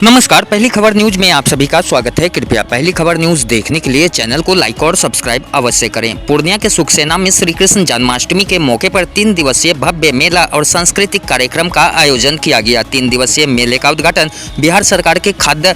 नमस्कार, पहली खबर न्यूज में आप सभी का स्वागत है। कृपया पहली खबर न्यूज देखने के लिए चैनल को लाइक और सब्सक्राइब अवश्य करें। पूर्णिया के सुखसेना में श्री कृष्ण जन्माष्टमी के मौके पर 3 दिवसीय भव्य मेला और सांस्कृतिक कार्यक्रम का आयोजन किया गया। 3 दिवसीय मेले का उद्घाटन बिहार सरकार के खाद्य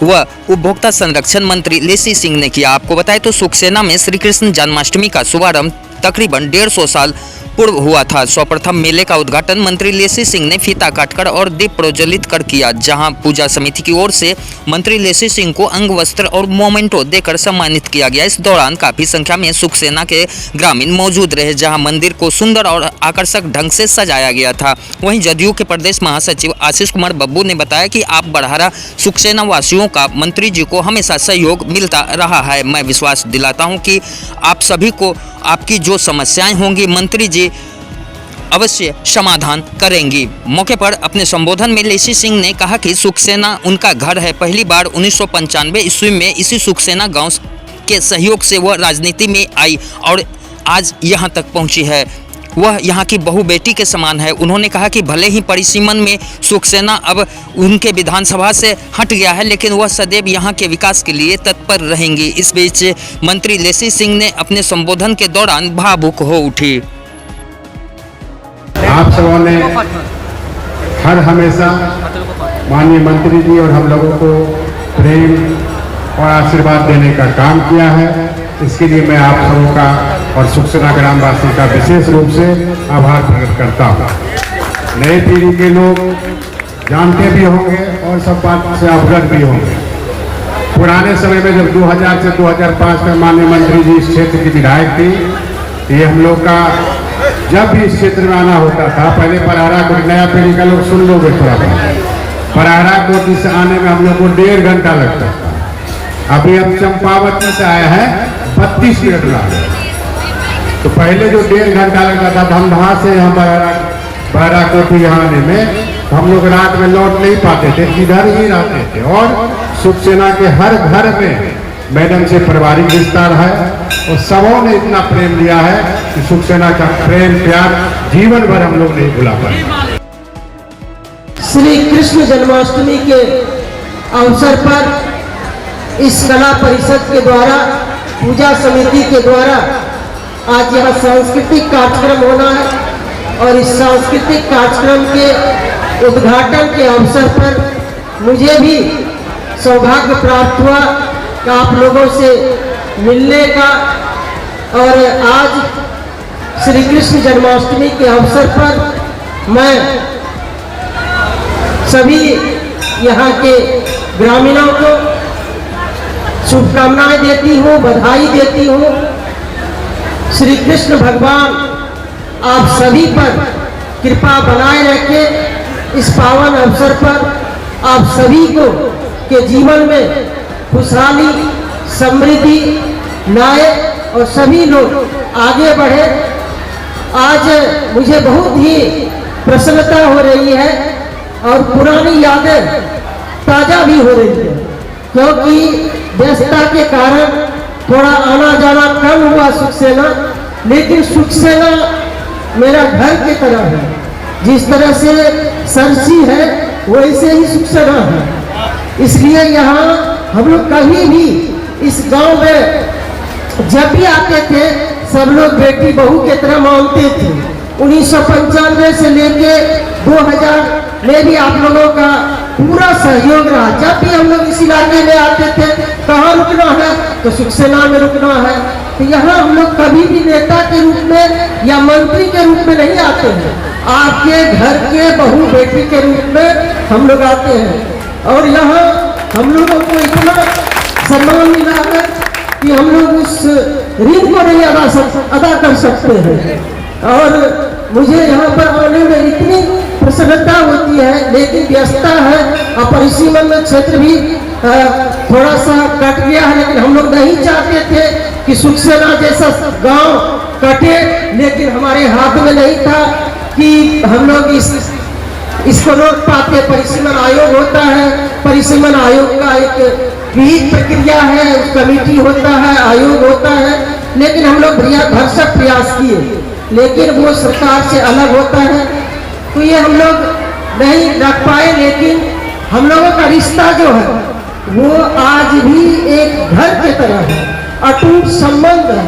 व उपभोक्ता संरक्षण मंत्री लेसी सिंह ने किया। आपको बताएं तो सुखसेना में श्री कृष्ण जन्माष्टमी का शुभारंभ तकरीबन 150 साल पूर्व हुआ था। सर्वप्रथम मेले का उद्घाटन मंत्री लेसी सिंह ने फीता काटकर और दीप प्रज्वलित कर किया, जहां पूजा समिति की ओर से मंत्री लेसी सिंह को अंग वस्त्र और मोमेंटो देकर सम्मानित किया गया। इस दौरान काफी संख्या में सुखसेना के ग्रामीण मौजूद रहे, जहां मंदिर को सुंदर और आकर्षक ढंग से सजाया गया था। वहीं जदयू के प्रदेश महासचिव आशीष कुमार बब्बू ने बताया कि आप बढ़ारा सुखसेना वासियों का मंत्री जी को हमेशा सहयोग मिलता रहा है। मैं विश्वास दिलाता हूँ कि आप सभी को आपकी जो समस्याएं होंगी मंत्री जी अवश्य समाधान करेंगी। मौके पर अपने संबोधन में लेसी सिंह ने कहा कि सुखसेना उनका घर है। पहली बार 1995 ईस्वी में इसी सुखसेना गांव के सहयोग से वह राजनीति में आई और आज यहां तक पहुंची है। वह यहाँ की बहु बेटी के समान है। उन्होंने कहा कि भले ही परिसीमन में सुखसेना अब उनके विधानसभा से हट गया है, लेकिन वह सदैव यहाँ के विकास के लिए तत्पर रहेंगी। इस बीच मंत्री लेसी सिंह ने अपने संबोधन के दौरान भावुक हो उठी। आप सबों ने हर हमेशा माननीय मंत्री जी और हम लोगों को प्रेम और आशीर्वाद देने का काम किया है। इसके लिए मैं आप सबों का और सुखसेना ग्रामवासी का विशेष रूप से आभार प्रकट करता हूँ। नई पीढ़ी के लोग जानते भी होंगे और सब बात से अवगत भी होंगे। पुराने समय में जब 2000 से 2005 में माननीय मंत्री जी इस क्षेत्र की विधायक थी, ये हम लोग का जब भी इस क्षेत्र में आना होता था, पहले परारा को नया पीढ़ी का लोग सुन लोगे थोड़ा बहुत, परारा कोटी से आने में हम लोग को 1.5 घंटा लगता था। अभी हम चंपावती से आए हैं 32 मिनट लगा। तो पहले जो 1.5 घंटा लगता था धमधा से यहाँ बरारा कोठी यहाँ आने में, तो हम लोग रात में लौट नहीं पाते थे, इधर ही रहते थे। और सुखसेना के हर घर में मैडम से पारिवारिक रिश्ता रहा है और सबों ने इतना प्रेम दिया है कि सुखसेना का प्रेम प्यार जीवन भर हम लोग नहीं भुला पाए। श्री कृष्ण जन्माष्टमी के अवसर पर इस कला परिषद के द्वारा, पूजा समिति के द्वारा आज यहाँ सांस्कृतिक कार्यक्रम होना है और इस सांस्कृतिक कार्यक्रम के उद्घाटन के अवसर पर मुझे भी सौभाग्य प्राप्त हुआ कि आप लोगों से मिलने का। और आज श्री कृष्ण जन्माष्टमी के अवसर पर मैं सभी यहाँ के ग्रामीणों को शुभकामनाएं देती हूँ, बधाई देती हूँ। श्री कृष्ण भगवान आप सभी पर कृपा बनाए रखें। इस पावन अवसर पर आप सभी को के जीवन में खुशहाली, समृद्धि लाए और सभी लोग आगे बढ़े। आज मुझे बहुत ही प्रसन्नता हो रही है और पुरानी यादें ताजा भी हो रही है, क्योंकि व्यस्तता के कारण थोड़ा आना जाना कम हुआ सुखसेना, लेकिन सुखसेना मेरा घर की तरह है। जिस तरह से सरसी है वैसे ही सुखसेना है। इसलिए यहाँ हम लोग कभी भी इस गांव में जब भी आते थे सब लोग बेटी बहू की तरह मानते थे। 1995 से लेके 2000 में भी आप लोगों का पूरा सहयोग रहा। जब भी हम लोग इस इलाके में आते थे, कहाँ रुकना है तो सुखसेना में रुकना है। तो यहाँ हम लोग कभी भी नेता के रूप में या मंत्री के रूप में नहीं आते हैं, आपके घर के बहू बेटी के रूप में हम लोग आते हैं। और यहाँ हम लोगों को इतना सम्मान मिला है कि हम लोग उस ऋण को नहीं अदा कर सकते हैं। और मुझे यहाँ पर आने में इतनी प्रसन्नता होती है, लेकिन व्यस्तता है और परिसीमन में क्षेत्र भी थोड़ा सा कट गया है। लेकिन हम लोग नहीं चाहते थे कि सुखसेना जैसा गांव कटे, लेकिन हमारे हाथ में नहीं था कि हम लोग इसको रोक पाते। परिसीमन आयोग होता है, परिसीमन आयोग का एक विहित प्रक्रिया है, कमेटी होता है, आयोग होता है, लेकिन हम लोग भरसक प्रयास किए, लेकिन वो सरकार से अलग होता है, तो ये हम लोग नहीं रख पाए। लेकिन हम लोगों का रिश्ता जो है वो आज भी एक घर की तरह है, अटूट संबंध है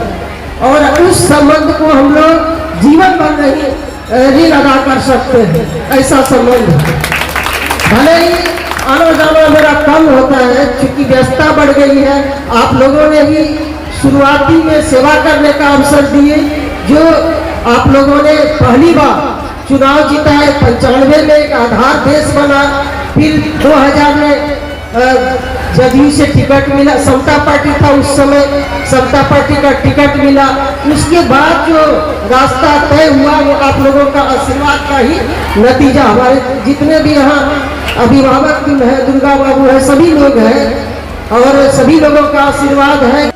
और उस संबंध को हम लोग जीवन भर नहीं ऋण अदा कर सकते हैं, ऐसा संबंध है। भले ही आना जाना मेरा कम होता है क्योंकि व्यस्तता बढ़ गई है, आप लोगों ने भी शुरुआती में सेवा करने का अवसर दिए, जो आप लोगों ने पहली बार चुनाव जीता है, 95 में एक आधार देश बना, फिर 2000 में जदयू से टिकट मिला, समता पार्टी था उस समय, समता पार्टी का टिकट मिला। उसके बाद जो रास्ता तय हुआ वो आप लोगों का आशीर्वाद का ही नतीजा। हमारे जितने भी यहाँ अभिभावक है, दुर्गा बाबू है, सभी लोग हैं और सभी लोगों का आशीर्वाद है।